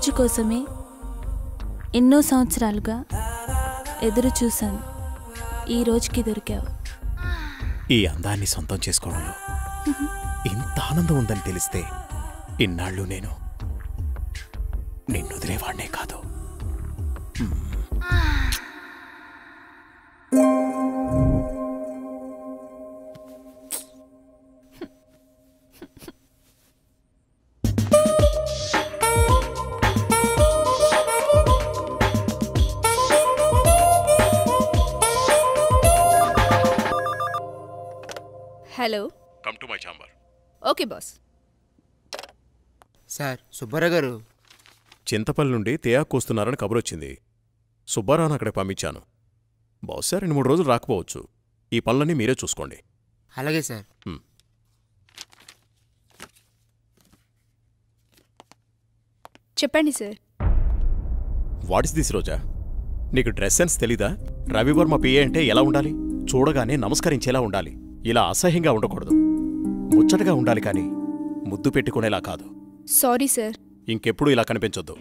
రోజు కోసమే ఎన్నో సంవత్సరాలుగా ఎదురు చూశాను. ఈ రోజుకి దొరికావు. ఈ అందాన్ని సొంతం చేసుకోవడంలో ఇంత ఆనందం ఉందని తెలిస్తే ఇన్నాళ్ళు నేను నిన్ను వదిలేవాడినే కాదు. Hello, come to my chamber. Okay boss. Sir Subbarao గారు చింతపల్లి నుండి తేయాకు వస్తున్నారని కబురొచ్చింది. సుబ్బారావును అక్కడికి పంపించాను. బహుశా 2-3 రోజులు రాకపోవచ్చు. ఈ పనులన్నీ మీరే చూసుకోండి. అలాగే సార్. చెప్పండి సార్. వాట్ ఇస్ దిస్ రోజా? నీకు డ్రెస్ సెన్స్ తెలీదా? రవివర్మ పిఏ అంటే ఎలా ఉండాలి? చూడగానే నమస్కరించేలా ఉండాలి. ఇలా అసహ్యంగా ఉండకూడదు. ముచ్చటగా ఉండాలి, కానీ ముద్దు పెట్టుకునేలా కాదు. Sorry sir. ఇంకెప్పుడు ఇలా కనిపించొద్దు.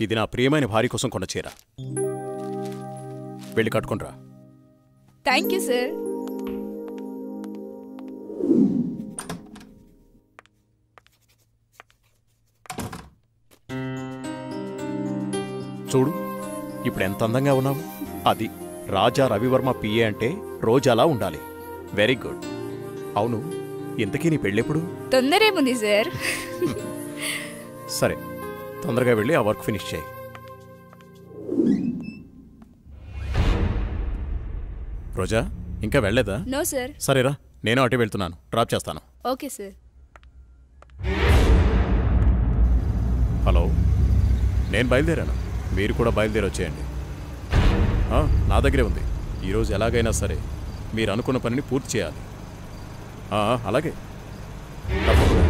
ఇది నా ప్రియమైన భార్య కోసం కొన్న చీర. వెళ్ళి కట్టుకుంట్రా. Thank you sir. చూడు, ఇప్పుడు ఎంత అందంగా ఉన్నావు. అది రాజా రవివర్మ పిఏ అంటే రోజాలా ఉండాలి. Very good. అవును, ఇంతకీ నీ పెళ్ళెప్పుడు? తొందరేముంది సార్. సరే, తొందరగా వెళ్ళి ఆ వర్క్ ఫినిష్ చేయి. రోజా, ఇంకా వెళ్ళలేదా? No sir. సరేరా, నేను అటు వెళ్తున్నాను. డ్రాప్ చేస్తాను. Okay sir. హలో, నేను బయలుదేరాను. మీరు కూడా బయలుదేరి వచ్చేయండి. నా దగ్గరే ఉంది. ఈరోజు ఎలాగైనా సరే మీరు అనుకున్న పనిని పూర్తి చేయాలి. అలాగే, తప్పకుండా.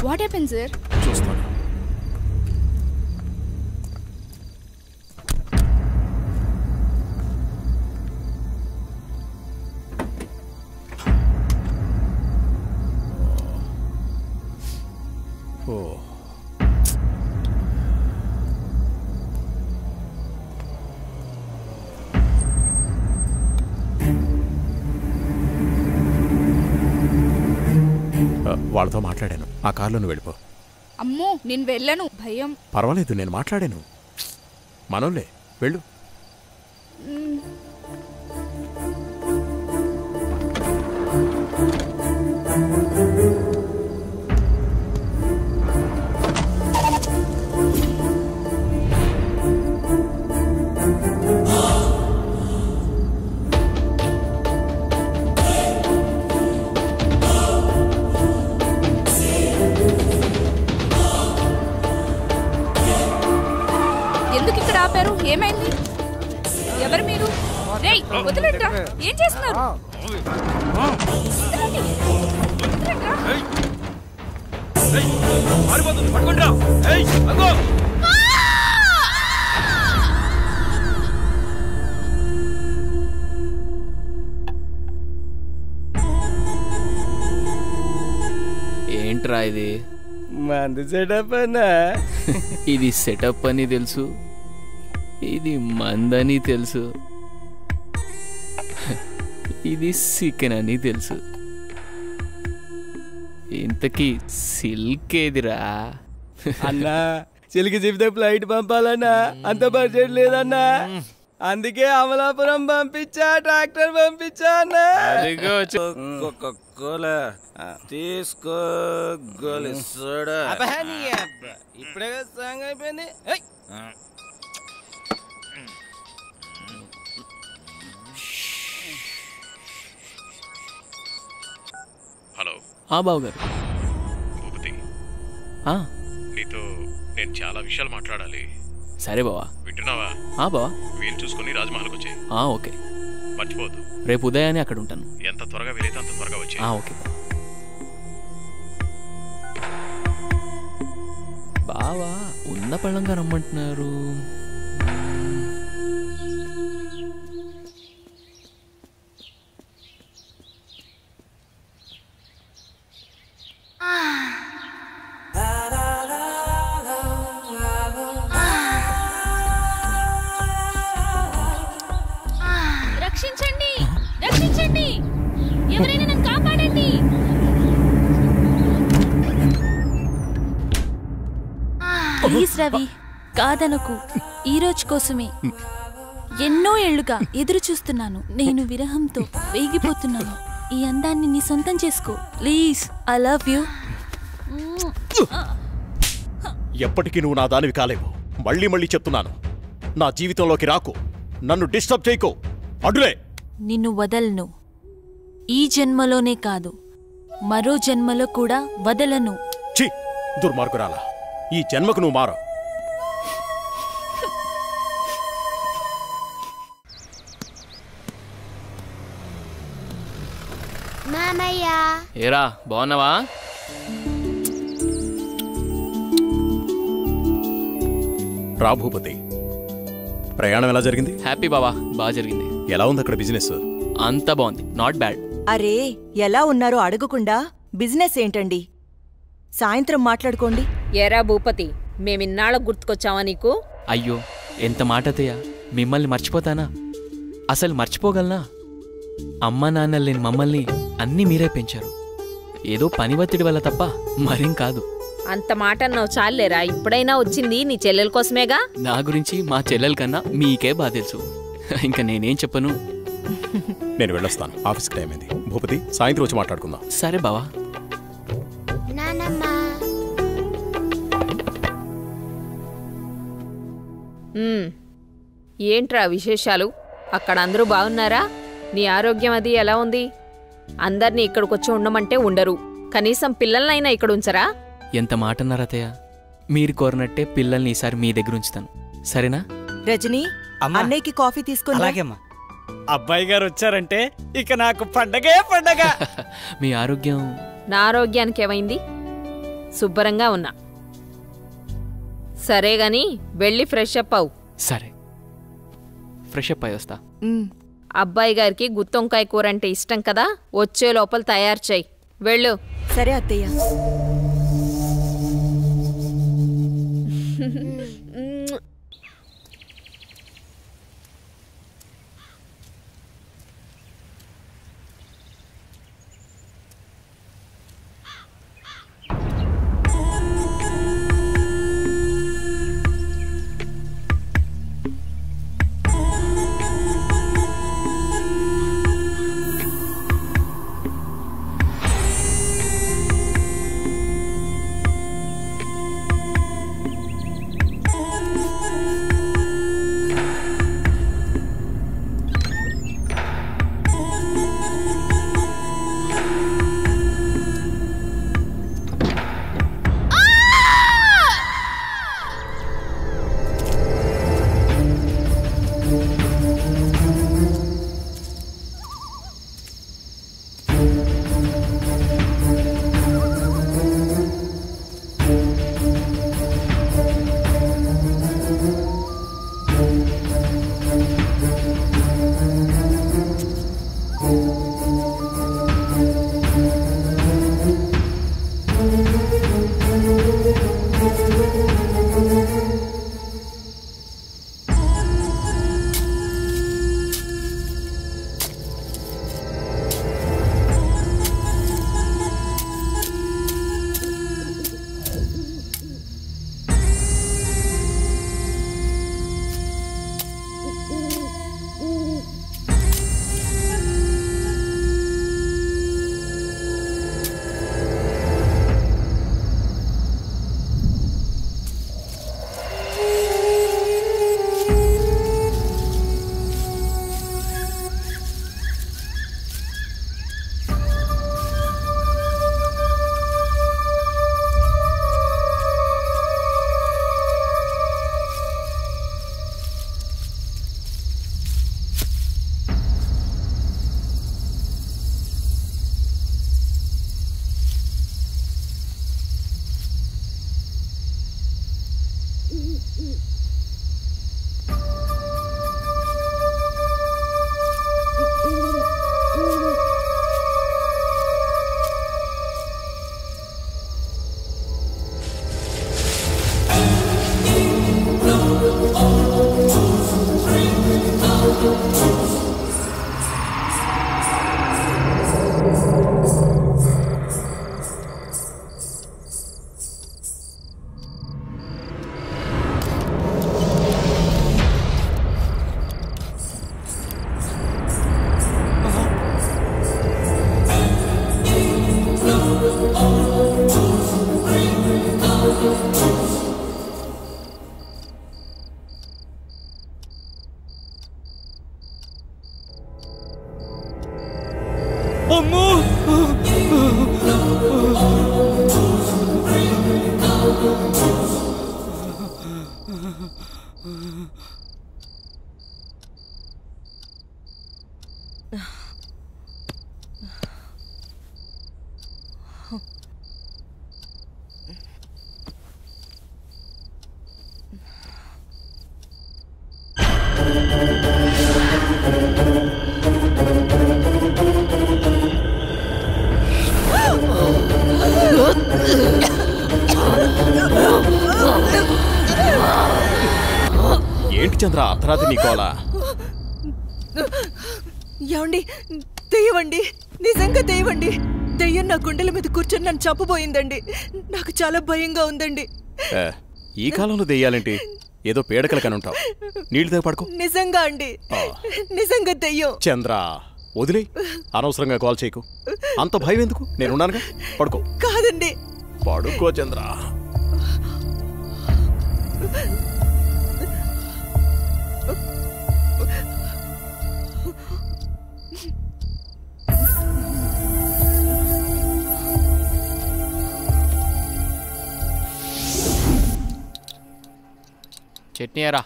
What happen sir? చూస్తాను. వాళ్ళతో మాట్లాడాను. ఆ కార్లో నువ్వు వెళ్ళిపో. అమ్మో, నేను వెళ్ళను, భయం. పర్వాలేదు, నేను మాట్లాడాను. మనోళ్ళే, వెళ్ళు. ఎందుకు ఇక్కడ ఆపారు? ఏమైంది? ఎవరు మీరు? రేయ్, వదిలేట్రా. ఏం చేస్తున్నారు? ఏంట్రా ఇది? మంది సెటప్ అన్నా. ఇది సెటప్ అని తెలుసు, ఇది మందని తెలుసు, ఇది చికెన్ అని తెలుసు. ఇంతకీ సిల్క్ ఏదిరా? అన్నా, సిల్క్ చెప్తే ఫ్లైట్ పంపాలన్నా, అంత బడ్జెట్ లేదన్నా. అందుకే అమలాపురం పంపించా, ట్రాక్టర్ పంపించా అన్నా. తీసుకో గోలి సోడా. ఇప్పుడే సాంగ్ అయిపోయింది. హలో. బావగారు. భూపతి, నీతో నేను చాలా విషయాలు మాట్లాడాలి. సరే బావా. వింటున్నావా? బావా, వీలు చూసుకుని రాజమహల్కి వచ్చాయి. ఓకే. మర్చిపోవద్దు. రేపు ఉదయాన్నే అక్కడ ఉంటాను. ఎంత త్వరగా వీలైతే అంత త్వరగా వచ్చాయి. ఓకే బావా. ఉన్న పళ్ళంగా రమ్మంటున్నారు. ఎవరైనా నన్ను కాపాడండి. ప్లీజ్ రవి, కాదనకు. ఈ రోజు కోసమే ఎన్నో ఏళ్లుగా ఎదురు చూస్తున్నాను. నేను విరహంతో వేగిపోతున్నాను. ఈ అందాన్ని నీ సొంతం చేసుకో ప్లీజ్. I love you. ఎప్పటికీ నువ్వు నా దానివి కాలేవు. మళ్ళీ మళ్ళీ చెప్తున్నాను, నా జీవితంలోకి రాకు, నన్ను డిస్టర్బ్ చేయకు. అడులే. నిన్ను వదలను. ఈ జన్మలోనే కాదు, మరో జన్మలో కూడా వదలను. ఛీ, దుర్మార్గురాలా, ఈ జన్మకు నువ్వు మారవు. మామయ్య ఏరా బాగున్నావా? రా భూపతి, ప్రయాణం ఎలా జరిగింది? హ్యాపీ బావా, బాగా జరిగింది. ఎలా ఉంది అక్కడ బిజినెస్? అంతా బాగుంది, నాట్ బ్యాడ్. అరే ఎలా ఉన్నారో అడగకుండా బిజినెస్ ఏంటండి? సాయంత్రం మాట్లాడుకోండి. ఏరా భూపతి, మేమిన్నాళ్ళకు గుర్తుకొచ్చావా నీకు? అయ్యో ఎంత మాట అత్తయ్య, మిమ్మల్ని మర్చిపోతానా? అసలు మర్చిపోగలనా? అమ్మా నాన్నలు లేని మమ్మల్ని అన్నీ మీరే పెంచారు. ఏదో పని ఒత్తిడి వల్ల తప్ప మరేం కాదు. అంత మాట అన్నావు చాలేరా. ఇప్పుడైనా వచ్చింది నీ చెల్లెల కోసమేగా. నా గురించి మా చెల్లెల కన్నా మీకే బాగా తెలుసు. ఇంకా నేనేం చెప్పను. నేను వెళ్ళొస్తాను, ఆఫీస్కి టైం అయింది. భూపతి, సాయంత్రం వచ్చి మాట్లాడుకుందాం. సరే బావా. నానమ్మ ఏంట్రా విశేషాలు? అక్కడ అందరూ బాగున్నారా? నీ ఆరోగ్యం అది ఎలా ఉంది? అందర్నీ ఇక్కడికొచ్చి ఉండమంటే ఉండరు. కనీసం పిల్లలనైనా ఇక్కడ ఉంచరా? ఎంత మాట అన్నారు అత్తయ్య. మీరు కోరినట్టే పిల్లల్ని ఈసారి మీ దగ్గర ఉంచుతాను, సరేనా? రజనీ, అన్నయ్యకి కాఫీ తీసుకుని. అలాగేమ్మా. అబ్బాయి గారు వచ్చారంటే ఇక నాకు పండగే పండగ. మీ ఆరోగ్యం? నా ఆరోగ్యానికి ఏమైంది? శుభ్రంగా ఉన్నా. సరే గాని వెళ్ళి ఫ్రెష్ అప్ అవు. సరే, ఫ్రెష్ అప్ అయి వస్తా. అబ్బాయి గారికి గుత్తొంకాయ కూర అంటే ఇష్టం కదా, వచ్చే లోపల తయారు చేయి. వెళ్ళు. సరే అత్తయ్య. ఏంటి చంద్ర అర్ధరాత్రి నీకోలా? ఏమండి, దెయ్యమండి, నిజంగా దెయ్యమండి. దెయ్యం నా గుండెల మీద కూర్చొని నన్ను చంపబోయిందండి. నాకు చాలా భయంగా ఉందండి. ఈ కాలంలో దెయ్యాలేంటి? ఏదో పీడకల కనుంటావు. నీళ్ళు దగ్గర పడుకో. నిజంగా అండి, నిజంగా దెయ్యం. చంద్ర వదిలే, అనవసరంగా కాల్ చేయకు. అంత భయం ఎందుకు? నేనున్నానుగా, పడుకో. కాదండి, పడుకో చంద్ర. చట్నీ ఎరా.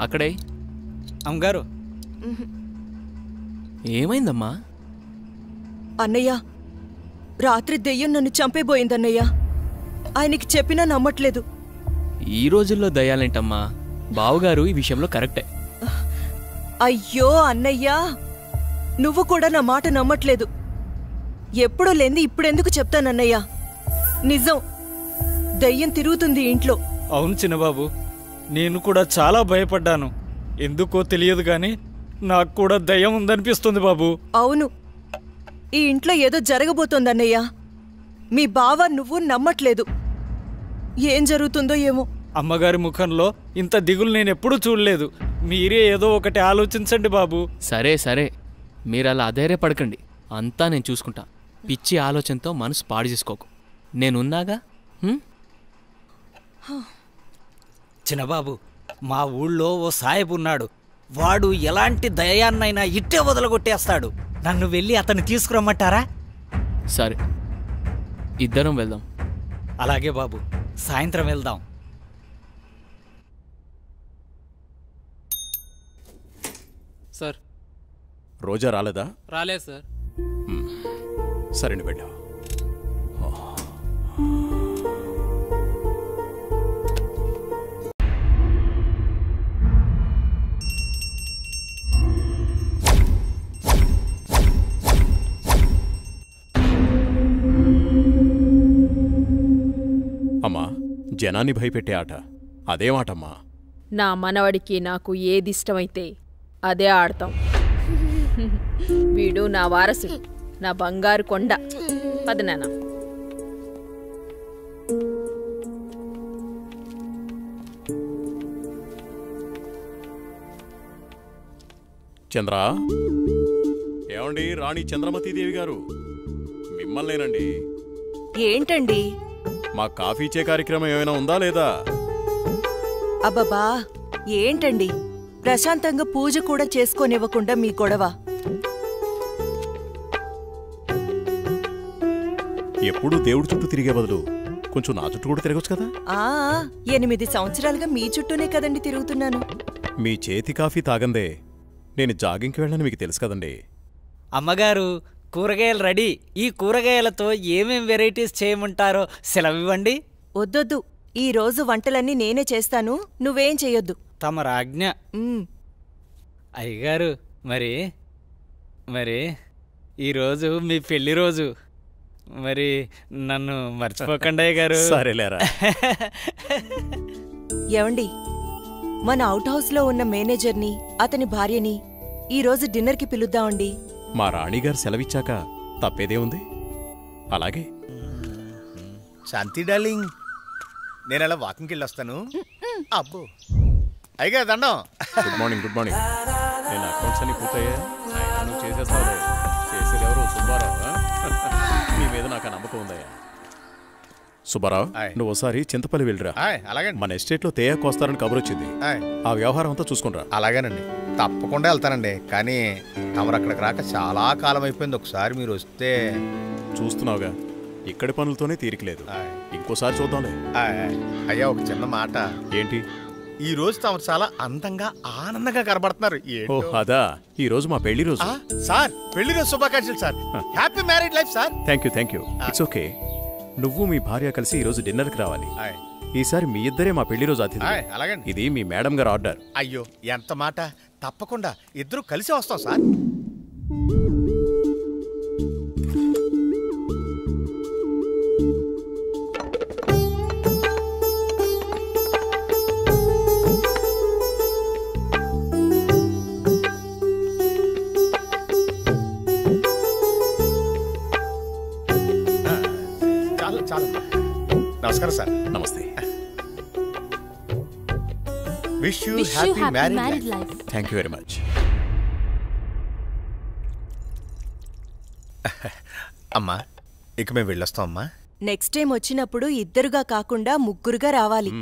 అక్కడే అమ్మగారు. ఏమైందమ్మా? అన్నయ్య, రాత్రి దెయ్యం నన్ను చంపేబోయిందన్నయ్య. ఆయనకి చెప్పినా నమ్మట్లేదు. ఈ రోజుల్లో దయ్యాలేంటమ్మా? బావుగారు ఈ విషయంలో కరెక్టే. అయ్యో అన్నయ్యా, నువ్వు కూడా నా మాట నమ్మట్లేదు. ఎప్పుడూ లేంది ఇప్పుడెందుకు చెప్తానన్నయ్యా? నిజం, దయ్యం తిరుగుతుంది ఇంట్లో. అవును చిన్నబాబు, నేను కూడా చాలా భయపడ్డాను. ఎందుకో తెలియదు గాని నాకు కూడా దయ్యం ఉందనిపిస్తుంది బాబు. అవును, ఈ ఇంట్లో ఏదో జరగబోతోందన్నయ్యా. మీ బావ నువ్వు నమ్మట్లేదు. ఏం జరుగుతుందో ఏమో. అమ్మగారి ముఖంలో ఇంత దిగులు నేనెప్పుడూ చూడలేదు. మీరే ఏదో ఒకటి ఆలోచించండి బాబు. సరే సరే, మీరు అలా అధైర్యపడకండి. అంతా నేను చూసుకుంటా. పిచ్చి ఆలోచనతో మనసు పాడు చేసుకోకు. నేనున్నాగా. చిన్నబాబు, మా ఊళ్ళో ఓ సాయబు ఉన్నాడు. వాడు ఎలాంటి దయాన్నైనా ఇట్టే వదలగొట్టేస్తాడు. నన్ను వెళ్ళి అతన్ని తీసుకురమ్మంటారా? సరే, ఇద్దరం వెళ్దాం. అలాగే బాబు, సాయంత్రం వెళ్దాం. సార్, రోజా రాలేదా? రాలేదు సార్. సరే, నువ్వు వెళ్ళావు. అమ్మా, జనాన్ని భయపెట్టే ఆట అదేమాటమ్మా? నా మనవడికి నాకు ఏది ఇష్టమైతే అదే ఆడతాం. వీడు నా వారసుడు, నా బంగారు కొండ. పదనానా. చంద్ర, ఏమండి? రాణి చంద్రమతీదేవి గారు, మిమ్మల్నేనండి. ఏంటండి? మా కాఫీ ఇచ్చే కార్యక్రమం ఏమైనా ఉందా లేదా? అబ్బబ్బా, ఏంటండి? ప్రశాంతంగా పూజ కూడా చేసుకోనివ్వకుండా మీ గొడవ. ఎప్పుడూ దేవుడి చుట్టూ తిరిగే బదులు కొంచెం నా చుట్టూ కూడా తిరగచ్చు కదా? 8 సంవత్సరాలుగా మీ చుట్టూనే కదండి తిరుగుతున్నాను. మీ చేతి కాఫీ తాగందే నేను జాగింగ్కి వెళ్ళని మీకు తెలుసు కదండి. అమ్మగారు, కూరగాయలు రెడీ. ఈ కూరగాయలతో ఏమేం వెరైటీస్ చేయమంటారో సెలవివ్వండి. వద్దొద్దు, ఈ రోజు వంటలన్నీ నేనే చేస్తాను, నువ్వేం చెయ్యొద్దు. తమ రాజ్ఞ. అయ్యగారు, మరి మరి ఈరోజు మీ పెళ్లి రోజు. మరి నన్ను మర్చిపోకండి అయ్యగారు. సరేలేరా. ఏవండి, మన అవుట్ హౌస్లో ఉన్న మేనేజర్ని, అతని భార్యని ఈరోజు డిన్నర్కి పిలుద్దామండి. మా రాణిగారు సెలవిచ్చాక తప్పేదే ఉంది. అలాగే. శాంతి డార్లింగ్, నేను అలా వాకింగ్కి వెళ్ళొస్తాను. అబ్బో, అయ్యగా దండం. Good morning. Good morning. నేను అకౌంట్స్ అన్ని పూర్తయ్యా? నువ్వు చేసేస్తావు. చేసేది ఎవరు? సుబ్బారావు. నీ మీద నాకు నమ్మకం ఉందయ్యా. సుబ్బారావు, నువ్వు ఒకసారి చింతపల్లి వెళ్ళిరా. అలాగే. మన ఎస్టేట్లో తేయాకు వస్తారని కబురు వచ్చింది. ఆ వ్యవహారం అంతా చూసుకుంటా. అలాగేనండి, తప్పకుండా వెళ్తానండి. కానీ తమరు అక్కడికి రాక చాలా కాలం అయిపోయింది. ఒకసారి మీరు వస్తే. చూస్తున్నావుగా, ఇక్కడి పనులతోనే తీరికలేదు. ఇంకోసారి చూద్దాంలే. అయ్యా, ఒక చిన్న మాట. ఏంటి? ఈ రోజు తమరు చాలా అందంగా ఆనందంగా కనబడుతున్నారు. అదా, ఈ రోజు మా పెళ్లి రోజు. సార్, పెళ్లి రోజు శుభాకాంక్షలు sir. Happy married life sir. Thank you. It's okay. నువ్వు మీ భార్య కలిసి ఈ రోజు డిన్నర్కి రావాలి. ఈసారి మీ ఇద్దరే మా పెళ్లి రోజు అతిథి. ఇది మీ మేడం గారు ఆర్డర్. అయ్యో, ఎంత మాట. తప్పకుండా ఇద్దరు కలిసి వస్తాం సార్. చాలు. నమస్కారం సార్. నమస్తే. Wish you happy married life. Thank you very much. అమ్మా, ఇక మేము వెళ్ళొస్తాం అమ్మా. నెక్స్ట్ టైం వచ్చినప్పుడు ఇద్దరుగా కాకుండా ముగ్గురుగా రావాలి.